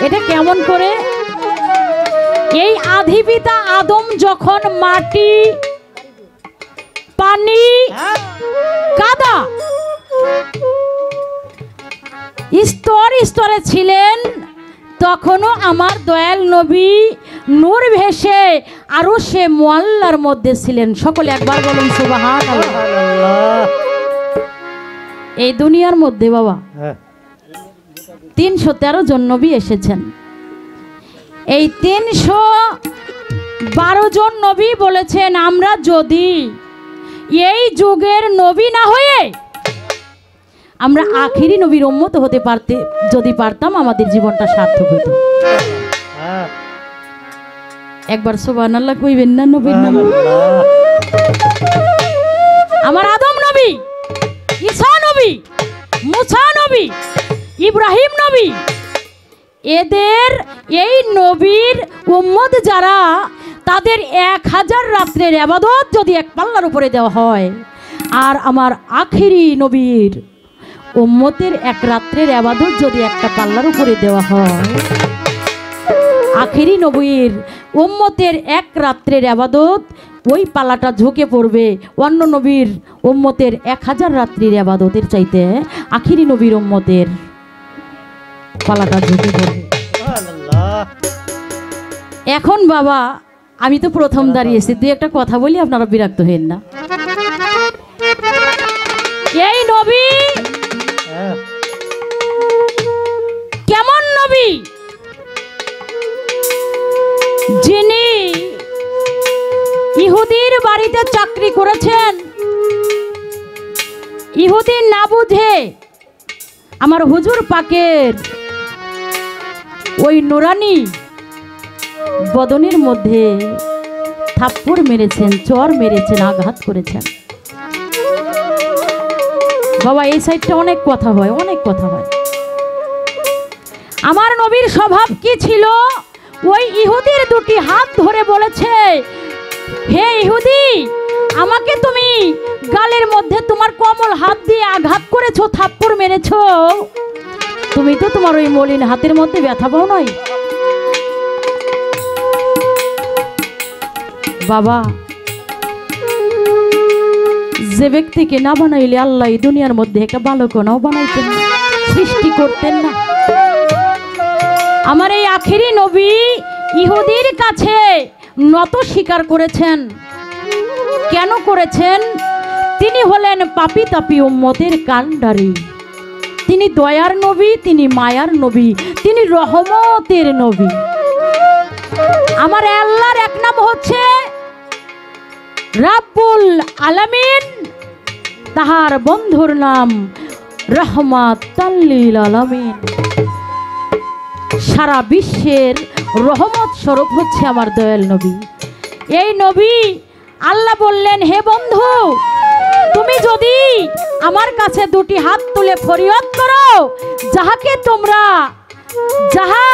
এটা কেমন করে? এই আদি পিতা আদম যখন মাটি পানি কাদা স্তর স্তরে ছিলেন, তখনও আমার দয়াল নবী নূর ভেসে আরো সে মোয়াল্লার মধ্যে ছিলেন। সকলে একবার বলুন সুবহানাল্লাহ। এই দুনিয়ার মধ্যে বাবা 313 জন নবী এসেছেন। এই 312 জন নবী বলেছেন আমরা যদি এই যুগের নবী না হয়ে আমরা আখিরি নবীর উম্মত হতে যদি পারতাম আমাদের জীবনটা সার্থক হইত। একবার সুবহানাল্লাহ কইবেন না নবীর নাম? আমার আদম নবী, ঈসা নবী, মুসা নবী, ইব্রাহিম নবী, এদের এই নবীর উম্মত যারা, তাদের 1000 রাত্রের ইবাদত যদি এক পাল্লার উপরে দেওয়া হয়, আর আমার আখিরি নবীর উম্মতের এক রাত্রের ইবাদত যদি একটা পাল্লার উপরে দেওয়া হয়, আখিরি নবীর উম্মতের এক রাত্রের ইবাদত ওই পাল্লাটা ঝুঁকে পড়বে অন্য নবীর উম্মতের 1000 রাত্রির ইবাদতের চাইতে আখিরি নবীর উম্মতের পাল্লাটা ঝুঁকে পড়বে। এখন বাবা আমি তো প্রথম দাঁড়িয়েছি, দুই একটা কথা বলি, আপনারা বিরক্ত হবেন না। এই নবী কেমন নবী? যিনি ইহুদির বাড়িতে চাকরি করেছেন, ইহুদি না বুঝে আমার হুজুর পাকের ওই নুরানি বদনের মধ্যে থাপ্পড় মেরেছেন, চর মেরেছেন, আঘাত করেছেন। বাবা এই সাইডটা অনেক কথা হয়, অনেক কথা হয়। আমার নবীর স্বভাব কি ছিল? ওই ইহুদির দুটি হাত ধরে বলেছে, হে ইহুদি, আমাকে তুমি গালের মধ্যে তোমার কোমল হাত দিয়ে আঘাত করেছো, থাপ্পড় মেরেছো, তুমি তো তোমার ওই মলিন হাতের মধ্যে ব্যথা পাও নাই? বাবা যে ব্যক্তিকে না বানাইলে আল্লাহ এই দুনিয়ার মধ্যে একটা ভালো কোনাও বানাইতেন না, সৃষ্টি করতেন না। আমার এই আখিরি নবী ইহুদির কাছে নত স্বীকার করেছেন। কেন করেছেন? তিনি হলেন পাপী তাপী উম্মতের কান্ডারি, তিনি দয়ার নবী, তিনি মায়ার নবী, তিনি রহমতের নবী। আমার আল্লাহর এক নাম হচ্ছে রাব্বুল আলামিন, তাহার বন্ধুর নাম রহমাতাল লিল আলামিন। সারা বিশ্বের রহমত স্বরূপ হচ্ছে আমার দয়াল নবী। এই নবী আল্লাহ বললেন, হে বন্ধু, তুমি যদি আমার কাছে দুটি হাত তুলে ফরিয়াদ করো, যাহাকে তোমরা যাহা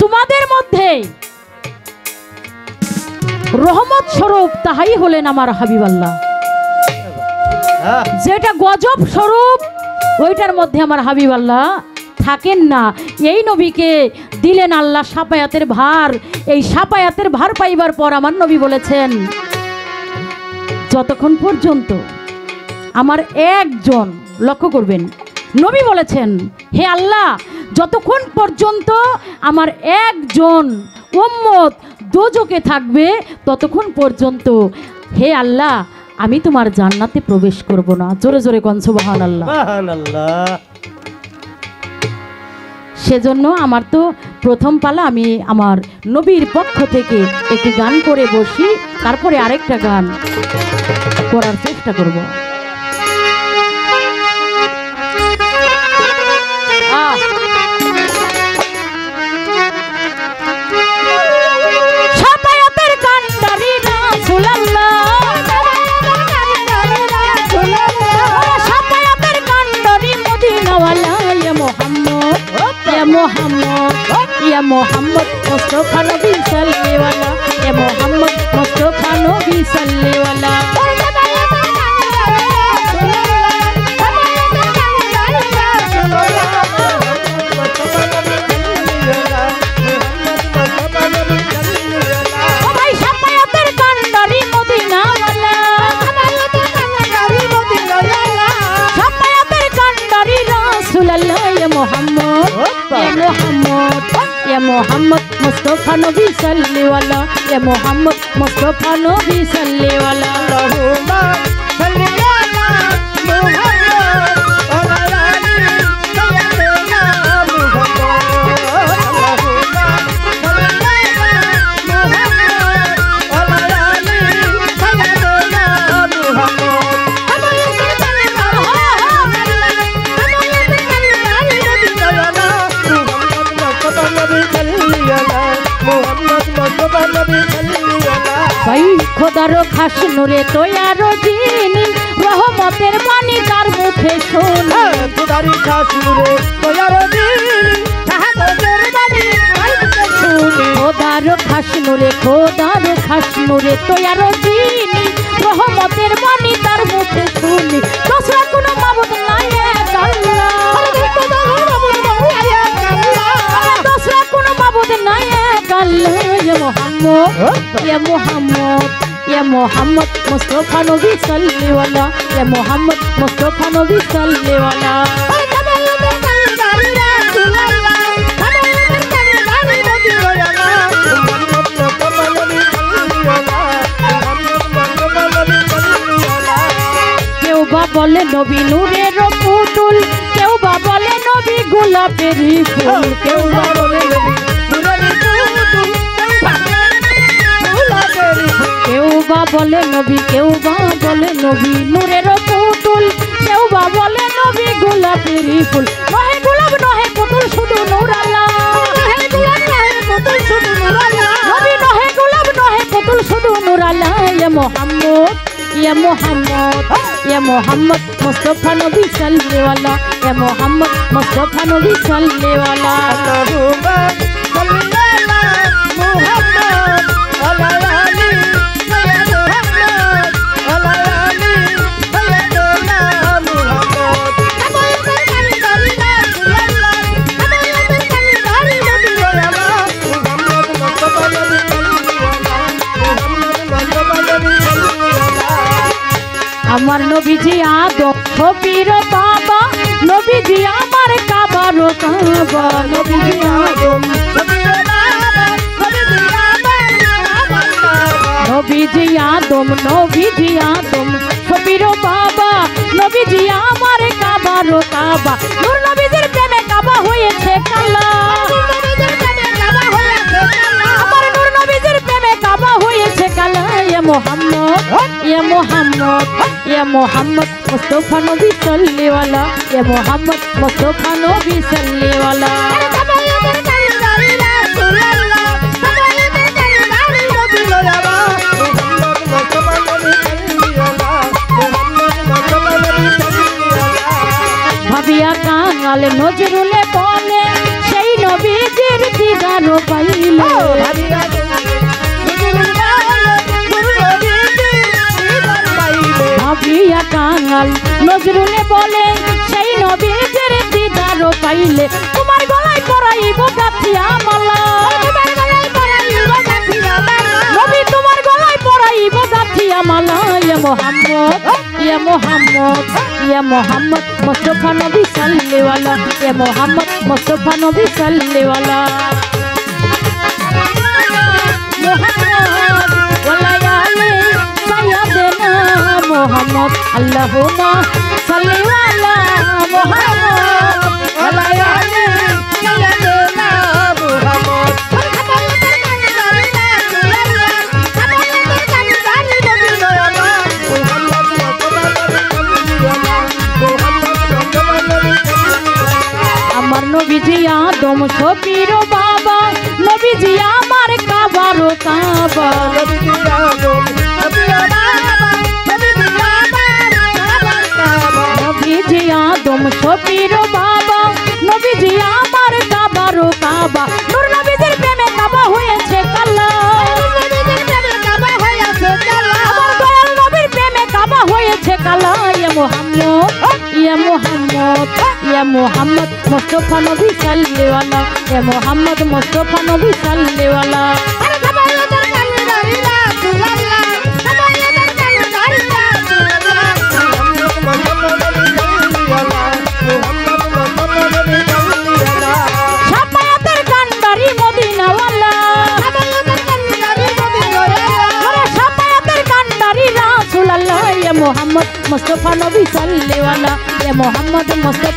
তোমাদের মধ্যে রহমত স্বরূপ, তাহাই হলেন আমার হাবিব আল্লাহ। যেটা গজব স্বরূপ, ওইটার মধ্যে আমার হাবিব আল্লাহ থাকেন না। এই নবীকে দিলেন আল্লাহ শাফায়াতের ভার। এই শাফায়াতের ভার পাইবার পর আমার নবী বলেছেন, যতক্ষণ পর্যন্ত আমার একজন, লক্ষ্য করবেন, নবী বলেছেন, হে আল্লাহ, যতক্ষণ পর্যন্ত আমার একজন উম্মত দোজকে থাকবে, ততক্ষণ পর্যন্ত হে আল্লাহ আমি তোমার জান্নাতে প্রবেশ করব না। জোরে জোরে কোন সুবহানাল্লাহ। সেজন্য আমার তো প্রথম পালা, আমি আমার নবীর পক্ষ থেকে একটি গান করে বসি, তারপরে আরেকটা গান করার চেষ্টা করব। শাফায়াতের কান্ডারি রাসূলুল্লাহ, শাফায়াতের কান্ডারি মদিনাওয়ালা, ইয়া মুহাম্মদ, ইয়া মুহাম্মদ, ইয়া মুহাম্মদ মুস্তাফা নবী সাল্লিওয়ালা, ইয়া মুহাম্মদ মুস্তাফা নবী সাল্লিওয়ালা। রাসূলুল্লাহ ইয়া মুহাম্মদ ইয়া মুহাম্মদ ইয়া মুহাম্মদ মুস্তাফা নবী সাল্লাল্লাহু আলাইহি ইয়া মুহাম্মদ মুস্তাফা নবী সাল্লাল্লাহু আলাইহি আল্লাহুম্মা সাল্লি আলা মুহাম্মদ ওয়া আলা আলি সাইয়্যিদিনা মুহাম্মদ আল্লাহুম্মা সাল্লি আলা মুহাম্মদ ওয়া আলা আলি সাইয়্যিদিনা মুহাম্মদ ভাই খোদার খাস নূরে তৈয়ার যিনি রহমতের বাণী তার মুখে শোনা খোদারি খাস নূরে তৈয়ার যিনি শাহাদাতের বাণী তার মুখে শুনি খোদার খাস নূরে তৈয়ার যিনি রহমতের বাণী তার মুখে শুনি দোসরা কোনো মাবুদ নাই এক আল্লাহ দোসরা কোনো মাবুদ নাই এক আল্লাহ ইয়া মুহাম্মদ ইয়া মুহাম্মদ ইয়া মুহাম্মদ মুস্তাফা নবী সাল্লাল্লাহু আলাইহি ইয়া মুহাম্মদ মুস্তাফা নবী সাল্লাল্লাহু আলাইহি কেউ বা বলে নবী নূরের পুতুল কেউ বা বলে নবী গোলাপের ফুল কেউ বা বলে কেউ বা বলে নবী কেউ বা বলে নবী নূরের পুতুল কেউ বা বলে নবী গোলাপের ফুল নহে গোলাপ নহে পুতুল শুধু নূর আল্লাহ নবী নহে গোলাপ নহে পুতুল শুধু নূর আল্লাহ ইয়া মুহাম্মদ ইয়া মুহাম্মদ ইয়া মুহাম্মদ মুস্তাফা নবী সাল্লাল্লাহু আলাইহি ইয়া মুহাম্মদ মুস্তাফা নবী সাল্লাল্লাহু আলাইহি আল্লাহুম্মা সাল্লি আলা মুহাম্মদ ওয়া আলা আলি সাইয়্যিদিনা আমার নবীজি আদম ছবির বাবা নবীজি আমার কাবার কাবা নবীজি আদম নবীজি আদম নবীজি আদম ছবির বাবা নবীজি আমার কাবার কাবা নূর নবীজির প্রেমে কাবা হয়েছে কালা আমার নূর নবীজির প্রেমে কাবা হয়েছে কালা ইয়া মুহাম্মদ ইয়া মুহাম্মদ ইয়া মুহাম্মদ মুস্তাফা নবী সাল্লাল্লাহু আলাইহি ইয়া মুহাম্মদ মুস্তাফা নবী সাল্লাল্লাহু আলাইহি ভাবিয়া কাঙাল নজরুলে বলে সেই নবীজির দিদার পাইলে ভাবিয়া কাঙাল নজরুলে বলে সেই নবীজির দিদার পাইলে তোমার গলায় পরাইব গাথিয়া মালা নবী তোমার গলায় পরাইব গাথিয়া মালা ইয়া মুহাম্মদ ইয়া মুহাম্মদ ইয়া মুহাম্মদ মুস্তাফা নবী সাল্লাল্লাহু আলাইহি ইয়া মুহাম্মদ মুস্তাফা নবী সাল্লাল্লাহু আলাইহি মুহাম্মদ ওয়া আলি সাইয়্যিদিনা মুহাম্মদ আল্লাহুম্মা সাল্লি আলা মুহাম্মদ ওয়া আলি সাইয়্যিদিনা মুহাম্মদ আমার নবীজি আদম শফির বাবা নবীজি আমার কাবার কাবা নবীজি আদম শফির বাবা নবীজি আমার কাবার কাবা নূর নবীজির প্রেমে কাবা হয়েছে কালা আমার দয়াল নবীর প্রেমে কাবা হয়েছে কালা ইয়া মুহাম্মদ ইয়া মুহাম্মদ ইয়া মুহাম্মদ মুস্তাফা নবী সাল্লাল্লাহু আলাইহি ইয়া মুহাম্মদ মুস্তাফা নবী সাল্লাল্লাহু আলাইহি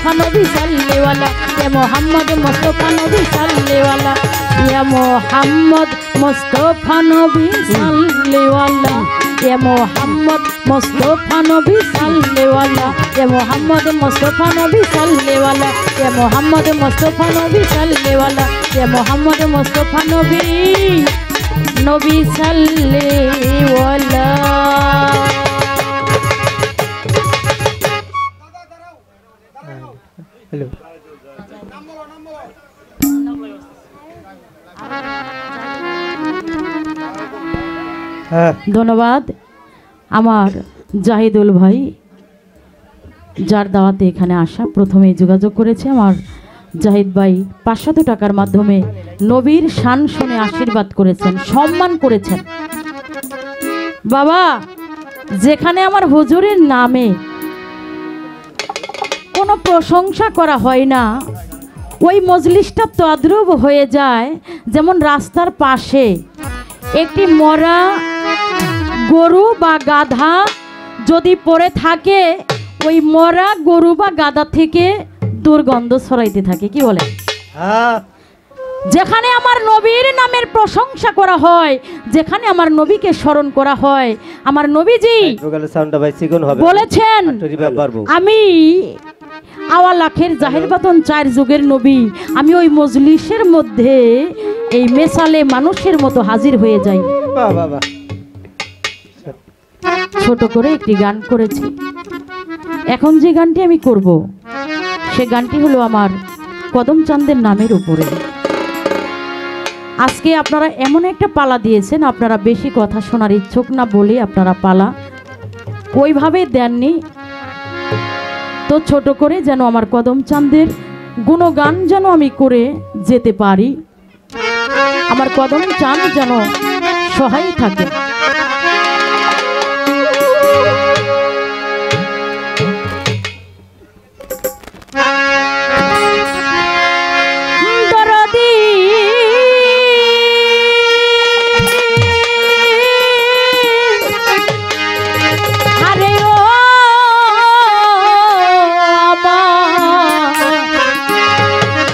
मुस्तफ़ा नबी सल्ले वाला या मोहम्मद मुस्तफ़ा नबी सल्ले वाला या मोहम्मद मुस्तफ़ा नबी सल्ले वाला या मोहम्मद मुस्तफ़ा नबी सल्ले वाला या मोहम्मद मुस्तफ़ा नबी सल्ले वाला या मोहम्मद मुस्तफ़ा नबी सल्ले वाला या मोहम्मद मुस्तफ़ा नबी सल्ले वाला। हेलो ধন্যবাদ আমার জাহিদুল ভাই যার দাওয়াতে এখানে আসা প্রথমে যোগাযোগ করেছে আমার জাহিদ ভাই 500 টাকার মাধ্যমে নবীর শান শুনে আশীর্বাদ করেছেন সম্মান করেছেন। বাবা যেখানে আমার হুজুরের নামে কোনো প্রশংসা করা হয় না ওই মজলিসটা তদ্রূপ হয়ে যায় যেমন রাস্তার পাশে একটি মরা গরু বা গাধা যদি পড়ে থাকে ওই মরা গরু বা গাধা থেকে দুর্গন্ধ ছড়াইতে থাকে কি বলে। যেখানে আমার নবীর নামের প্রশংসা করা হয় যেখানে আমার নবীকে স্মরণ করা হয় আমার নবীজি বলেছেন আমি আওয়া লাখের জাহির বাতন 4 যুগের নবী আমি ওই মজলিসের মধ্যে এই মেসালে মানুষের মতো হাজির হয়ে যাই। ছোট করে একটি গান করেছি এখন যে গানটি আমি করব সে গানটি হলো আমার কদম চাঁদের নামের উপরে। আজকে আপনারা এমন একটা পালা দিয়েছেন আপনারা বেশি কথা শোনার ইচ্ছুক না বলে আপনারা পালা ওইভাবে দেননি তো ছোট করে যেন আমার কদম চাঁদের গুণগান যেন আমি করে যেতে পারি আমার কদম চাঁদ যেন সহায় থাকে।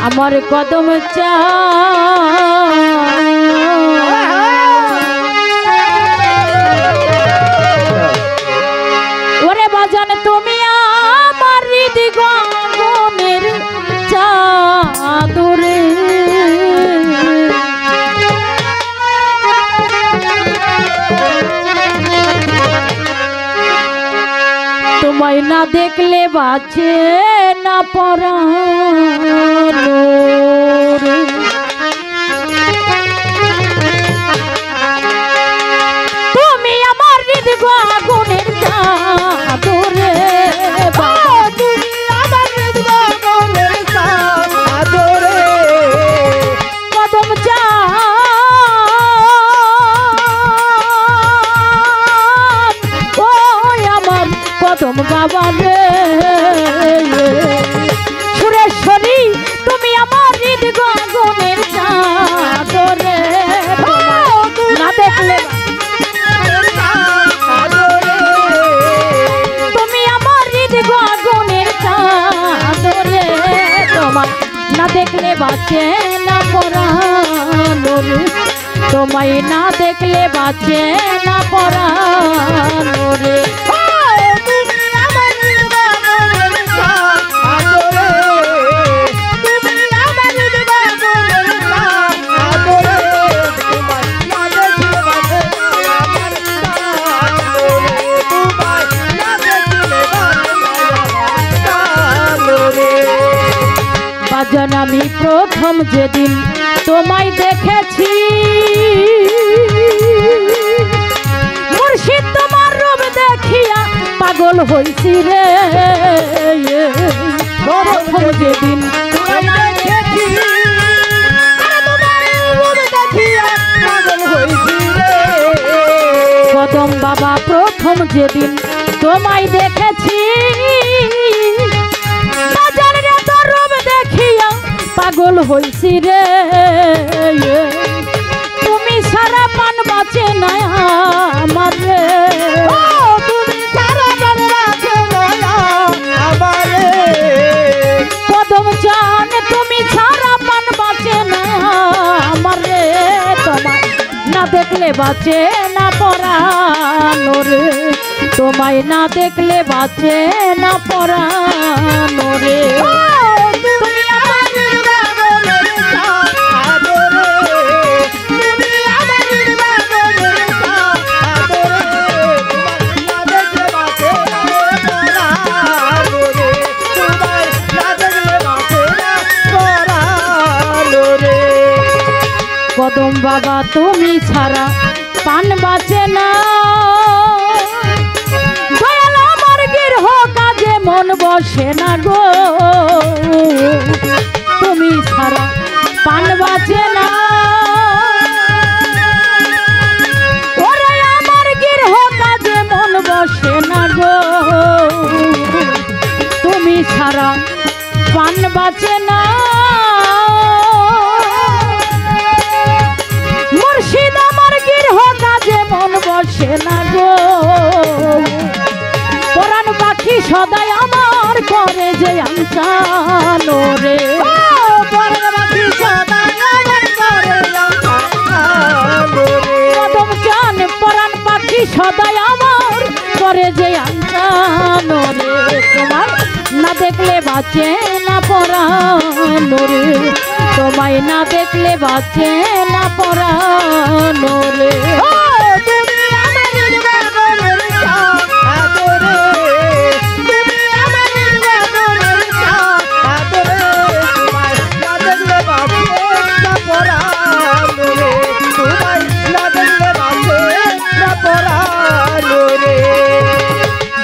আমার কদম ওরে বাজান তুমি আমার হৃদি গগনের চাদরে তোমায় না দেখলে বাঁচে না পরাণ তুমি আমার হৃদয় আগুনের চাদরে তুমি আমার হৃদয় আগুনের চাদরে কদম চাঁদ ওই আমার কদম বাবা রে সুরেশ্বরী তুমি আমার হৃদয় আগুনের চাদরে না দেখলে তুমি আমার হৃদয় আগুনের চাদরে তোমার না দেখলে বাঁচে না পরাণ তোমায় না দেখলে বাঁচে না পরাণ রে বাজান আমি প্রথম যেদিন তোমায় দেখেছি মুর্শিদ তোমার রূপ দেখিয়া পাগল হইছি রে প্রথম যেদিন তোমায় দেখেছি কদম বাবা প্রথম যেদিন তোমায় দেখেছি পাগল হইছি রে তুমি সারা পান বাঁচে না আমার রে তুমি সারা পান বাঁচে না আমার বাঁচে না পরানো রে, তোমায় না দেখলে বাঁচে না পরানো রে। কদম বাবা তুমি ছাড়া পান বাঁচে না, দয়াল আমার গৃহ কাজে মন বসে না গো, তুমি ছাড়া পান বাঁচে না, ওরে আমার গৃহ কাজে মন বসে না গো, তুমি ছাড়া পান বাঁচে না। মুর্শিদ আমার গৃহ কাজে মন বসে না গো, পরাণ পাখি সদাই আমার করে যে আঞ্চানো রে, কদম চান পরাণ পাখি সদাই আমার করে যে আঞ্চানো রে, তোমার না দেখলে বাঁচে না পরানো রে, তোমায় না দেখলে বাঁচে না পরানো রে।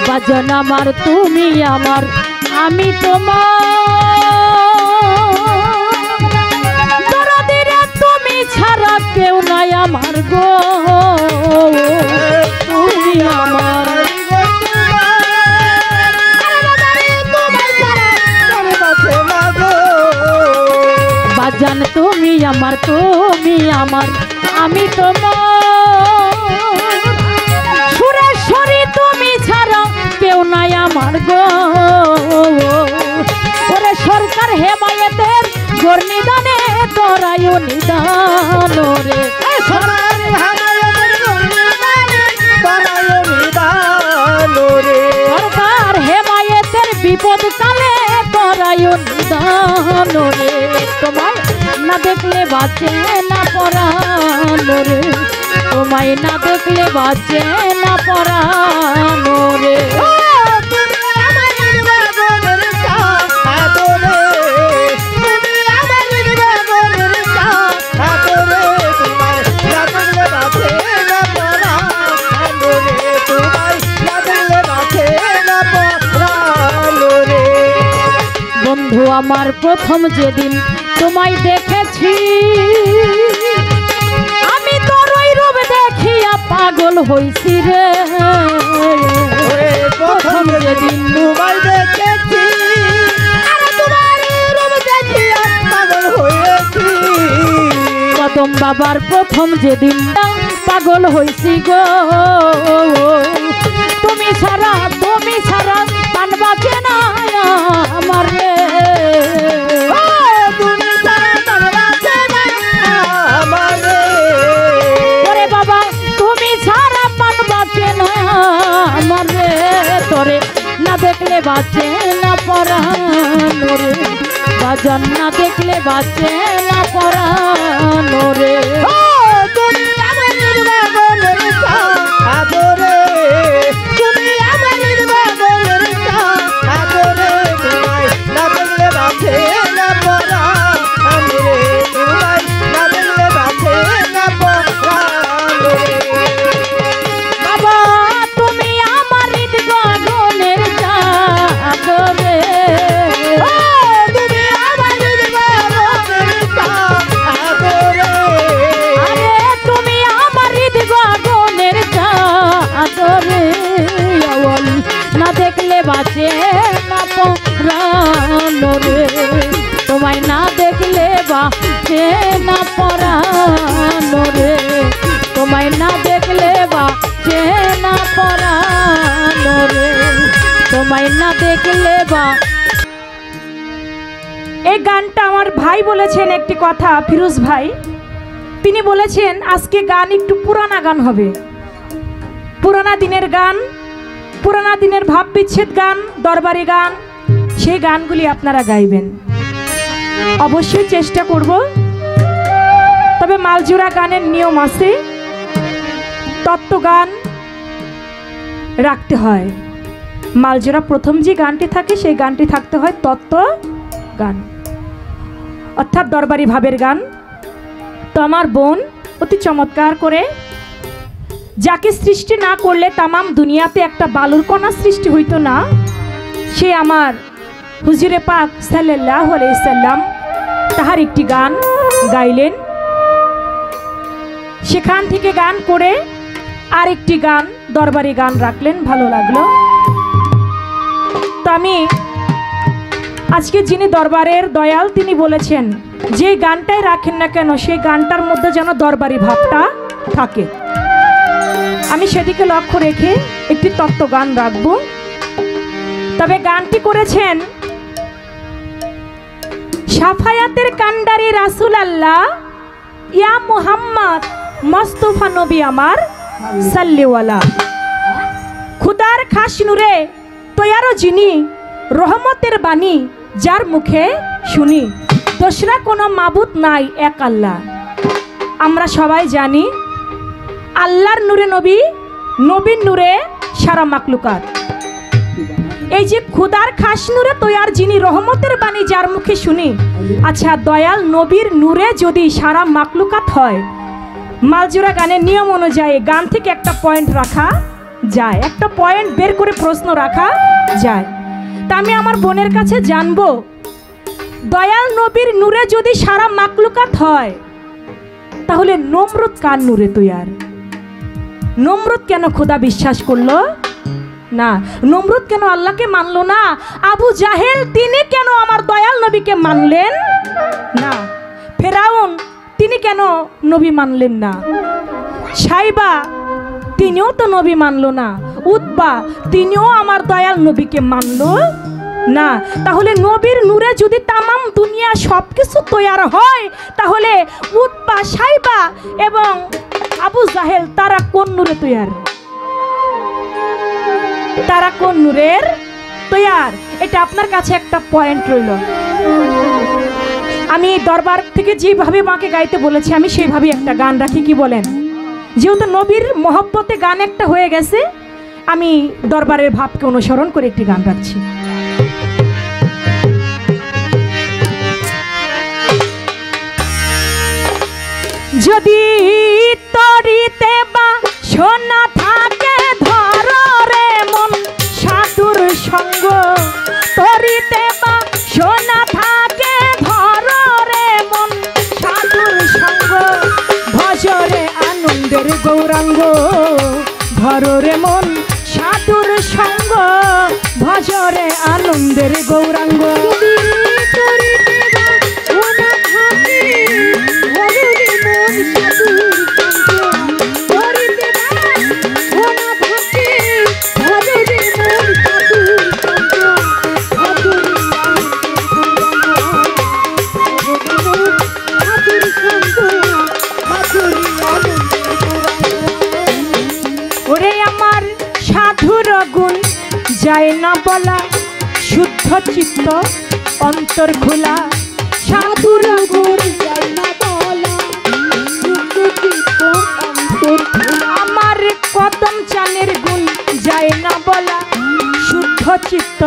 বাজন আমার তুমি আমার আমি তোমার, দরদিরে তুমি ছাড়া কেউ নাই আমার গো, তুমি আমার বাজান তুমি আমার আমি তোমার, সুরেশ্বরী তুমি ছাড়া কেউ নাই আমার গো, ওরে সরকার হেমায়েতের গোর নিদানে তোরায়ও নিদান রে, সরকার হেমায়েতের বিপদ কালে তোরায়ও নিদান রে, তোমায় না দেখলে বাঁচে না পরানো রে, তোমায় না দেখলে বাঁচে না পরানো রে। বন্ধু আমার প্রথম যেদিন তোমায় দেখেছি, আমি তোর ওই রূপ দেখিয়া পাগল হইছি রে, প্রথম যেদিন তোমায় দেখেছি, তোমার রূপ দেখিয়া পাগল হইছি, কদম বাবার প্রথম যেদিন পাগল হইছি গো, তুমি ছাড়া পান বাঁচে না আমার রে, ওরে বাবা তুমি ছাড়া পান বাঁচে না আমার রে, তোরে না দেখলে বাঁচে না পরানো রে, বাজান না দেখলে বাঁচে না পরানো রে। বাঁচে না পরানো রে, তোমায় না দেখলে বাঁচে না পরানো রে, তোমায় না দেখলে বাঁচে না পরানো রে, তোমায় না দেখলে বা। এই গানটা আমার ভাই বলেছেন একটি কথা, ফিরোজ ভাই। তিনি বলেছেন আজকে গান একটু পুরানা গান হবে, পুরানা দিনের গান, পুরানা দিনের ভাব বিচ্ছেদ গান, দরবারি গান, সেই গানগুলি আপনারা গাইবেন। অবশ্যই চেষ্টা করব, তবে মালজোড়া গানের নিয়ম আছে, তত্ত্ব গান রাখতে হয়। মালজোড়া প্রথম যে গানটি থাকে সেই গানটি থাকতে হয় তত্ত্ব গান, অর্থাৎ দরবারি ভাবের গান। তো আমার বোন অতি চমৎকার করে, যাকে সৃষ্টি না করলে তামাম দুনিয়াতে একটা বালুর কণা সৃষ্টি হইতো না, সে আমার হুজুরে পাক সাল্লাল্লাহু আলাইহি সাল্লাম তাহার একটি গান গাইলেন। সেখান থেকে গান করে আরেকটি গান দরবারি গান রাখলেন, ভালো লাগলো। তো আমি আজকে যিনি দরবারের দয়াল তিনি বলেছেন যে গানটাই রাখেন না কেন সেই গানটার মধ্যে যেন দরবারি ভাবটা থাকে, আমি সেদিকে লক্ষ্য রেখে একটি তত্ত্ব গান রাখব। তবে গানটি করেছেন সাফায়াতের কান্ডারি রাসূল আল্লাহ ইয়া মুহাম্মদ মুস্তাফা নবী আমার সাল্লিওয়ালা। খুদার খাস নূরে তৈয়ারো যিনি, রহমতের বাণী যার মুখে শুনি, দোসরা কোনো মাবুদ নাই এক আল্লাহ। আমরা সবাই জানি আল্লাহর নূরে নবী, নবীর নূরে সারা মাকলুকাত। এই যে খুদার খাস নূরে তৈয়ার যিনি, রহমতের বাণী যার মুখে শুনি, আচ্ছা দয়াল নবীর নূরে যদি সারা মাকলুকাত হয়, মালজোড়া গানের নিয়ম অনুযায়ী গান থেকে একটা পয়েন্ট রাখা যায়, একটা পয়েন্ট বের করে প্রশ্ন রাখা যায়। তা আমি আমার বোনের কাছে জানবো, দয়াল নবীর নূরে যদি সারা মাকলুকাত হয়, তাহলে নমরুদ কার নূরে তৈয়ার? নমরুদ কেন খোদা বিশ্বাস করলো না? নমরুদ কেন আল্লাহকে মানলো না? আবু জাহেল তিনি কেন আমার দয়াল নবীকে মানলেন না? ফেরাউন তিনি কেন নবী মানলেন না? সাইবা তিনিও তো নবী মানলো না। উতবা তিনিও আমার দয়াল নবীকে মানলো না। তাহলে নবীর নূরে যদি তামাম দুনিয়া সবকিছু তৈয়ার হয়, তাহলে উতবা, সাইবা এবং আবু জাহেল তারা কোন নূরে তৈয়ার? তারা কোন নূরের তৈয়ার? এটা আপনার কাছে একটা পয়েন্ট রইল। আমি দরবার থেকে যেভাবে মাকে গাইতে বলেছি আমি সেইভাবে একটা গান রাখি, কি বলেন? যেহেতু নবীর মহব্বতে গান একটা হয়ে গেছে, আমি দরবারের ভাবকে অনুসরণ করে একটি গান রাখছি। যদি তরিতে বা সোনা থাকে ধর রে মন সাধুর সঙ্গ, তরিতে বা সোনা থাকে ধর রে মন সাধুর সঙ্গ, ভজরে আনন্দের গৌরাঙ্গ, ধর রে মন সাধুর সঙ্গ, ভজরে আনন্দের গৌরাঙ্গ। যায় না বলা শুদ্ধ চিত্ত অন্তর খোলা, সাধুর গুণ যায় না বলা শুদ্ধ চিত্ত অন্তর খোলা। আমার কদম চানের গুণ যায় না বলা শুদ্ধ চিত্ত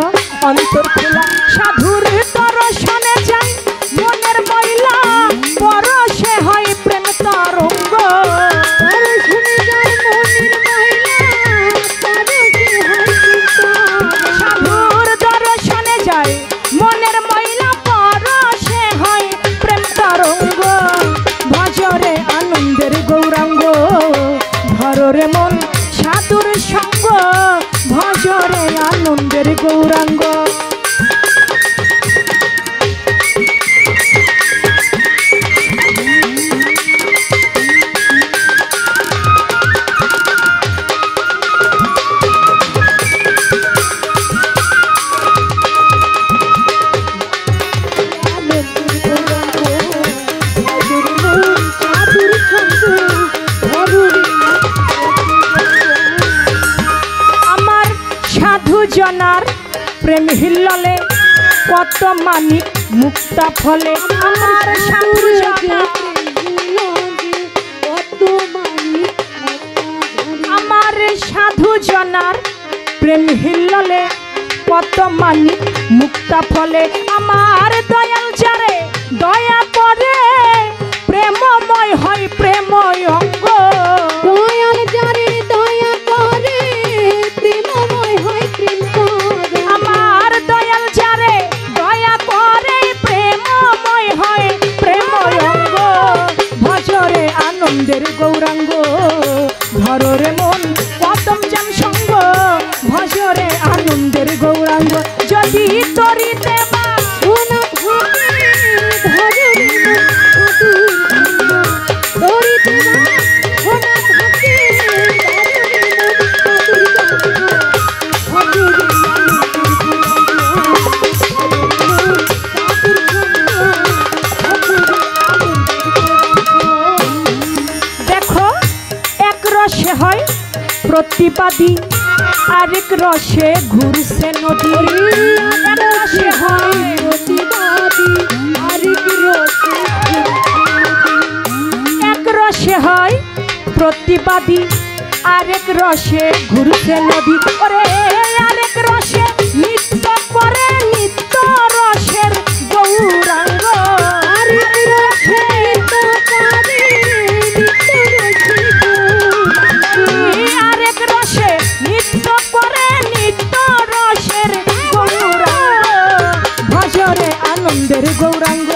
অন্তর খোলা, সাধুর দর্শনে যায় মনের ময়লা, পরশে হয় প্রেম তরঙ্গ। রে মন সাধুর সঙ্গ, ভজরে আনন্দের গৌরাঙ্গ। প্রেম হিল্ললে কত মানিক মুক্তা ফলে আমার সাধু জনার আমার সাধু জনার প্রেম হিল্ললে কত মানিক মুক্তা ফলে আমার দয়াল যারে দয়া করে প্রেমময় হয় প্রেময় অঙ্গ দয়াল যারে দয়া করে প্রেমময় হয় প্রেম করে আমার দয়াল যারে দয়া করে প্রেমময় হয় প্রেময় অঙ্গ ভজরে আনন্দের গৌরাঙ্গ ধররে মন কদম জান সঙ্গ ভজরে আনন্দের গৌরাঙ্গ যদি তরিতে বা সোনা থাকে ধরে দরিতে সোনা থাকে দেখো এক রসে হয় প্রতিবাদী আরেক রসে ঘুরছে নদী এক রসে হয় প্রতিবাদী আরেক রসে এক রসে হয় প্রতিবাদী আরেক রসে ঘুরছে নদী ওরে আরেক রসে নৃত্য করে নিত্য রসের গৌরাঙ্গ আরেক রসে তো করে আরেক রসে নৃত্য করে নিত্য রসের গৌরাঙ্গ ভজরে আনন্দের গৌরাঙ্গ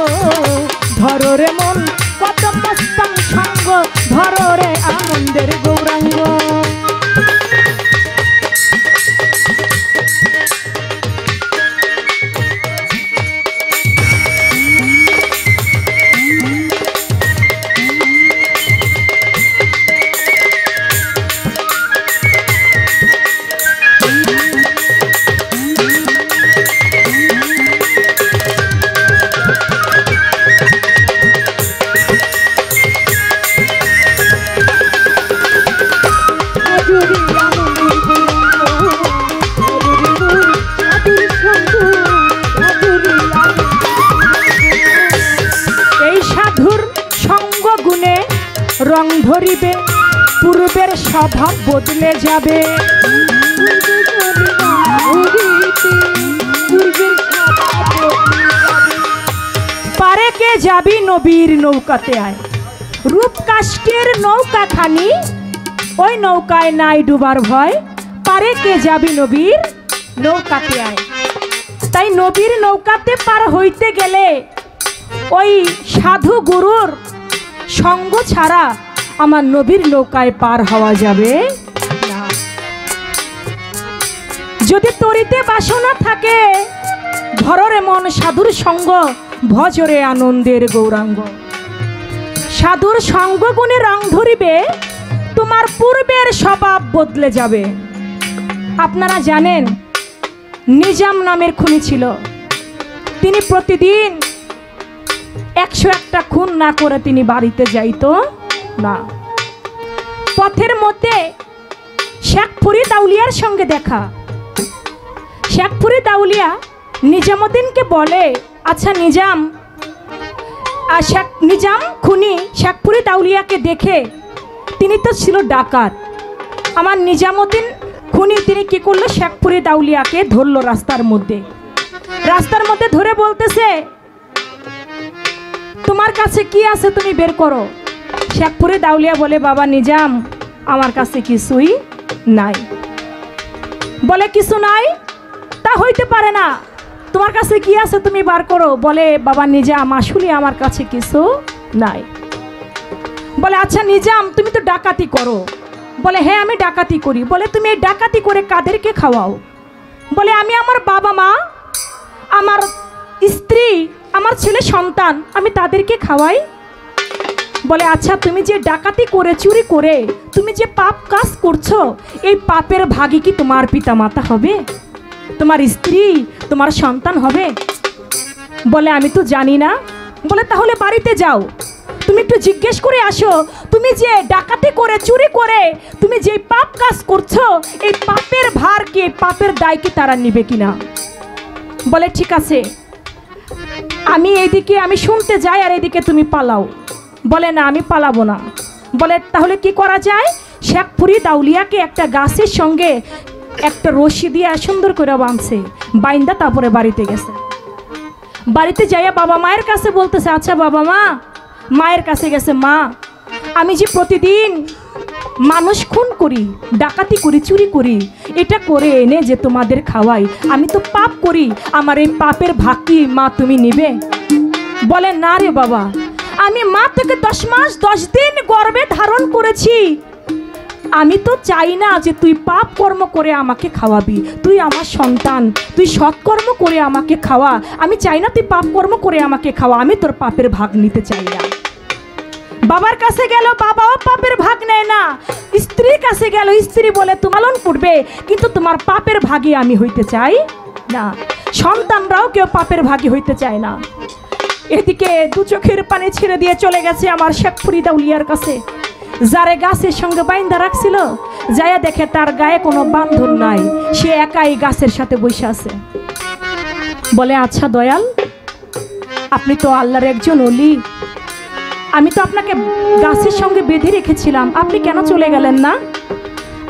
ধররে মন কত মস্তম সঙ্গ ধররে আনন্দের গৌরাঙ্গ রং ধরিবে পূর্বের স্বভাব বদলে যাবে পারে কে যাবি নবীর নৌকাতে আয় রূপ কাষ্টের নৌকা খানি ওই নৌকায় নাই ডুবার ভয় পারে কে যাবি নবীর নৌকাতে আয় তাই নবীর নৌকাতে পার হইতে গেলে ওই সাধু গুরুর সঙ্গ ছাড়া আমার নবীর নৌকায় পার হওয়া যাবে না। যদি তরিতে বাসনা থাকে ধররে মন সাধুর সঙ্গ ভজরে আনন্দের গৌরাঙ্গ সাধুর সঙ্গ গুণে রং ধরিবে তোমার পূর্বের স্বভাব বদলে যাবে। আপনারা জানেন নিজাম নামের খুনি ছিল, তিনি প্রতিদিন 101টা খুন না করে তিনি বাড়িতে যাইতো না। পথের মধ্যে শেখ ফরিদ আউলিয়ার সঙ্গে দেখা। শেখ ফরিদ আউলিয়া নিজামুদ্দিনকে বলে, আচ্ছা নিজাম, নিজাম খুনি শেখ ফরিদ আউলিয়াকে দেখে, তিনি তো ছিল ডাকাত, আমার নিজামুদ্দিন খুনি তিনি কি করলো, শেখ ফরিদ আউলিয়াকে ধরলো রাস্তার মধ্যে ধরে বলতেছে, তোমার কাছে কি আছে তুমি বের করো। শেখ ফরিদ আউলিয়া বলে, বাবা নিজাম আমার কাছে কিছুই নাই। বলে কিছু নাই? তা হইতে পারে না, তোমার কাছে কি আছে তুমি বার করো। বলে, বাবা নিজাম আসলে আমার কাছে কিছু নাই। বলে, আচ্ছা নিজাম তুমি তো ডাকাতি করো। বলে, হ্যাঁ আমি ডাকাতি করি। বলে, তুমি এই ডাকাতি করে কাদেরকে খাওয়াও? বলে, আমি আমার বাবা মা, আমার স্ত্রী, আমার ছেলে সন্তান, আমি তাদেরকে খাওয়াই। বলে, আচ্ছা তুমি যে ডাকাতি করে চুরি করে তুমি যে পাপ কাজ করছো, এই পাপের ভাগী কি তোমার পিতা মাতা হবে, তোমার স্ত্রী, তোমার সন্তান হবে? বলে, আমি তো জানি না। বলে, তাহলে বাড়িতে যাও, তুমি একটু জিজ্ঞেস করে আসো, তুমি যে ডাকাতি করে চুরি করে তুমি যে পাপ কাজ করছো, এই পাপের ভার কি, পাপের দায় কি তারা নিবে কিনা। বলে ঠিক আছে, আমি এইদিকে আমি শুনতে যাই আর এইদিকে তুমি পালাও। বলে না, আমি পালাবো না। বলে তাহলে কি করা যায়? শেখপুরি দাউলিয়াকে একটা গাছের সঙ্গে একটা রশি দিয়ে সুন্দর করে বাঁধছে, বাইন্দা তারপরে বাড়িতে গেছে। বাড়িতে যাইয়া বাবা মায়ের কাছে বলতেছে, আচ্ছা বাবা মা, মায়ের কাছে গেছে, মা আমি যে প্রতিদিন মানুষ খুন করি, ডাকাতি করি, চুরি করি, এটা করে এনে যে তোমাদের খাওয়াই, আমি তো পাপ করি, আমার এই পাপের ভাগ কি মা তুমি নিবে? বলে না রে বাবা, আমি মা থেকে 10 মাস 10 দিন গর্ভে ধারণ করেছি, আমি তো চাই না যে তুই পাপ কর্ম করে আমাকে খাওয়াবি, তুই আমার সন্তান, তুই সৎকর্ম করে আমাকে খাওয়া, আমি চাই না তুই পাপ কর্ম করে আমাকে খাওয়া, আমি তোর পাপের ভাগ নিতে চাই না। বাবার কাছে গেল, বাবাও পাপের ভাগ নেয় না। স্ত্রীর কাছে গেল, স্ত্রী বলে তুমি পালন করবে, কিন্তু তোমার পাপের ভাগী আমি হইতে চাই না। সন্তানরাও কেউ পাপের ভাগী হইতে চায় না। এদিকে দু চোখের পানি ছেড়ে দিয়ে চলে গেছে আমার শেখপুরি দাউলিয়ার কাছে, যারে গাছের সঙ্গে বাইন্ধা রাখছিল। যায়া দেখে তার গায়ে কোনো বান্ধন নাই, সে একাই গাছের সাথে বসে আছে। বলে আচ্ছা দয়াল, আপনি তো আল্লাহর একজন ওলি, আমি তো আপনাকে গাছের সঙ্গে বেঁধে রেখেছিলাম, আপনি কেন চলে গেলেন না?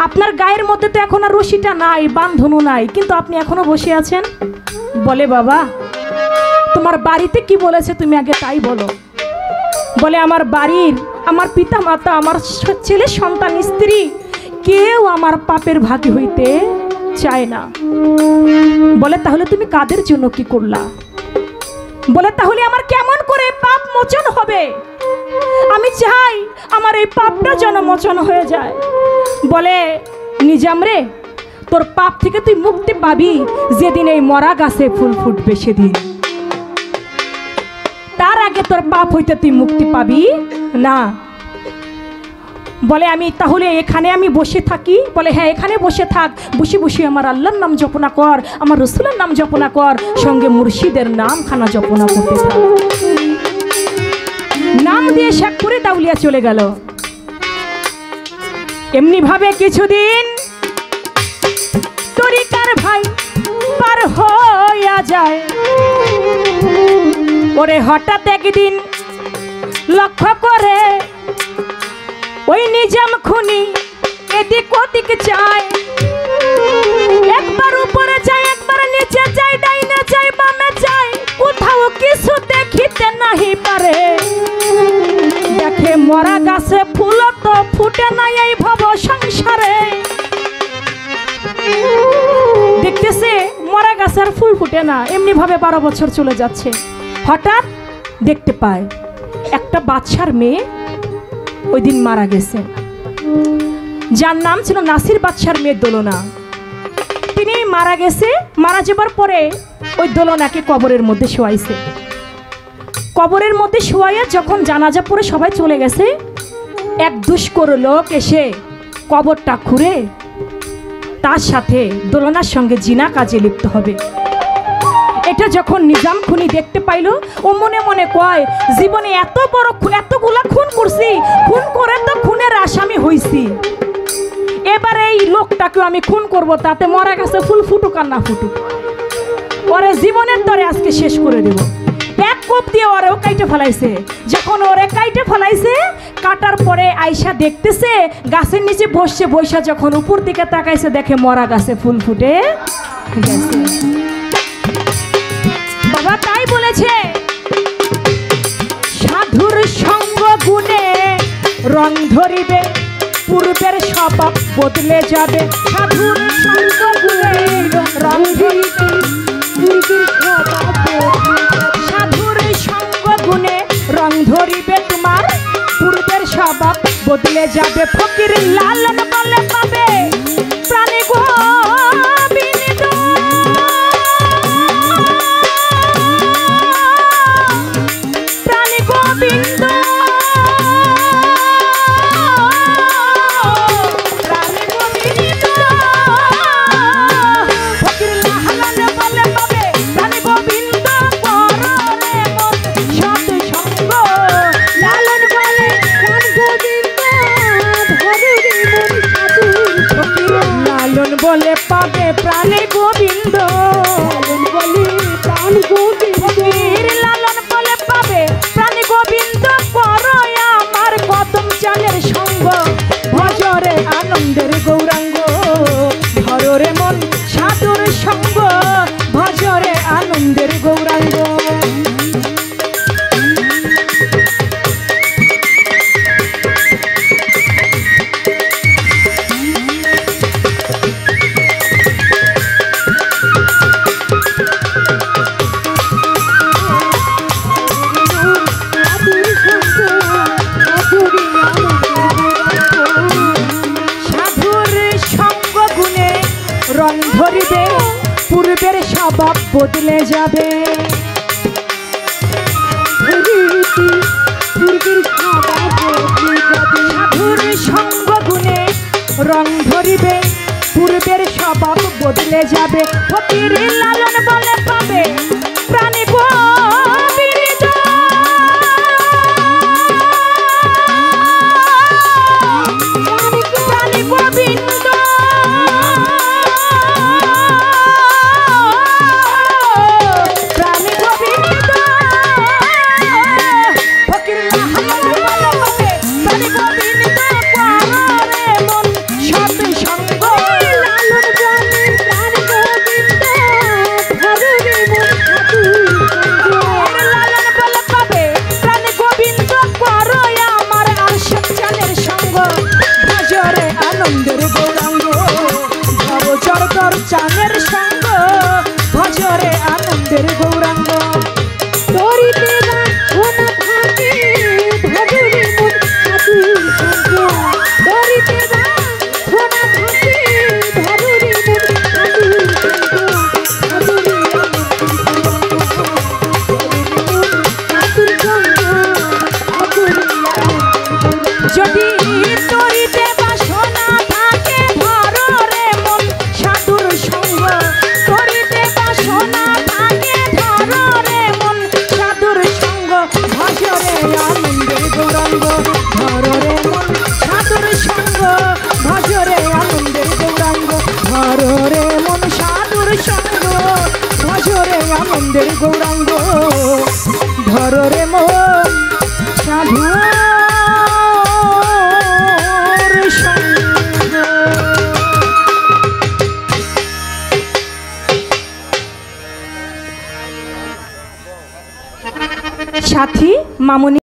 আপনার গায়ের মধ্যে তো এখন আর রশিটা নাই, বান্ধনও নাই, কিন্তু আপনি এখনো বসে আছেন। বলে বাবা, তোমার বাড়িতে কি বলেছে তুমি আগে তাই বলো। বলে আমার বাড়ির, আমার পিতা মাতা, আমার ছেলে সন্তান, স্ত্রী, কেউ আমার পাপের ভাগী হইতে চায় না। বলে তাহলে তুমি কাদের জন্য কি করলা? বলে তাহলে আমার কেমন করে পাপ মোচন হবে? আমি চাই আমার এই পাপটা যেন মোচন হয়ে যায়। বলে নিজাম রে, তোর পাপ থেকে তুই মুক্তি পাবি যেদিন এই মরা গাছে ফুল ফুটবে সেদিন, তার আগে তোর পাপ হইতে তুই মুক্তি পাবি না। বলে আমি তাহলে এখানে আমি বসে থাকি? বলে হ্যাঁ, এখানে বসে থাক, বসে বসে আমার আল্লাহর নাম জপনা কর, আমার রসুলের নাম জপনা কর, সঙ্গে মুর্শিদের নাম খানা জপনা করতে থাক। নাম দিয়ে শেখপুরি দাউলিয়া চলে গেল। এমনি ভাবে কিছুদিন তরিকার ভাই পার হইয়া যায়। ওরে হঠাৎ একদিন লক্ষ্য করে ওই নিজাম খুনি এদিক ওদিক যায়, একবার উপরে যায়, একবার নিচে যায়, ডাইনে যায়, বামে যায়, কোথাও কিছু দেখিতে নাহি পারে। দেখে মরা গাছে ফুল তো ফুটে নাই এই ভব সংসারে। দেখতেছে মরা গাছের ফুল ফুটে না, এমনি ভাবে 12 বছর চলে যাচ্ছে। হঠাৎ দেখতে পায় একটা বাচ্চার মেয়ে ওই দিন মারা গেছে, যার নাম ছিল নাসির বাদশার মেয়ে দোলনা। তিনি মারা গেছে, মারা যাবার পরে ওই দোলনাকে কবরের মধ্যে শোয়াইছে। কবরের মধ্যে শোয়াইয়া যখন জানাজা পড়ে সবাই চলে গেছে, এক দুষ্কর লোক এসে কবরটা খুঁড়ে তার সাথে দোলনার সঙ্গে জিনা কাজে লিপ্ত হবে। এটা যখন নিজাম খুনি দেখতে পাইল, ও মনে মনে কয় জীবনে এত বড় এতগুলা খুন করছি, খুন করে তো খুনের আসামি হইছি, এবার এই লোকটাকে আমি খুন করব, তাতে মরা গেছে ফুল ফুটুক আর না ফুটুক, ওরে জীবনের তরে আজকে শেষ করে দেব। এক কোপ দিয়ে ওরেও কাইটে ফেলাইছে। যখন ওরে কাইটে ফেলাইছে, কাটার পরে আয়সা দেখতেছে গাছের নিচে বসছে, বৈশা যখন উপর দিকে তাকাইছে দেখে মরা গাছে ফুল ফুটে গেছে। বাবা তাই বলেছে, সাধুর সঙ্গ গুণে রং ধরিবে, পূর্বের স্বভাব বদলে যাবে। সাধুর সঙ্গ গুণে রং ধরিবে, পূর্বের স্বভাব, সাধুর সঙ্গ গুণে রং ধরিবে, তোমার পূর্বের স্বভাব বদলে যাবে। ফকির লালন বলে পাবে প্রাণী গোবিন্দ, প্রাণী গোবিন্দ, প্রাণী গোবিন্দ। ফকির লালন বলে পাবে প্রাণী গোবিন্দ, পররে মন সৎ সঙ্গ। লালন বলে প্রাণ গোবিন্দ, ধরুরি মন স্বভাব বদলে যাবে। সাধুর সঙ্গ গুণে রং ধরিবে, পূর্বের স্বভাব বদলে যাবে। ফকির লালন বলে পাবে প্রাণী গোবিন্দ, প্রাণী গোবিন্দ, প্রাণী গোবিন্দ। ফকির লালন বলে পাবে প্রাণী গোবিন্দ, পারে মন সৎ সঙ্গ। লালন বলে প্রাণ গোবিন্দ, ধরুনি মন সাধু সঙ্গ। লালন বলে পাবে প্রাণ গোবিন্দ, করো আমার আশক চানের সঙ্গ। ভজরে আনন্দের গৌরাঙ্গ, ধরো জরদর চানের সঙ্গ। ভজরে আনন্দের গৌরাঙ্গ, তোরিতে বাঁধনা থাকে ধরুনি মন সাধু সঙ্গ। তোরিতে বাঁধনা থাকে ধরুনি মন সাধু সঙ্গ। ধরুনি সাধুর সঙ্গ, যদি তরিতে বাসনা থাকে ধরো রে মন সাধুর সঙ্গ। তরিতে বাসনা থাকে ধরো রে মন সাধুর সঙ্গ। ভজরে আনন্দের গৌরাঙ্গ, ধরো রে মন সাধুর সঙ্গ। ভজরে আনন্দের গৌরাঙ্গ, ধরো রে মন সাধুর সঙ্গ। ভজরে আনন্দের গৌরাঙ্গ, ধরো রে মন সাধুর সঙ্গ। সাথী মামুনি।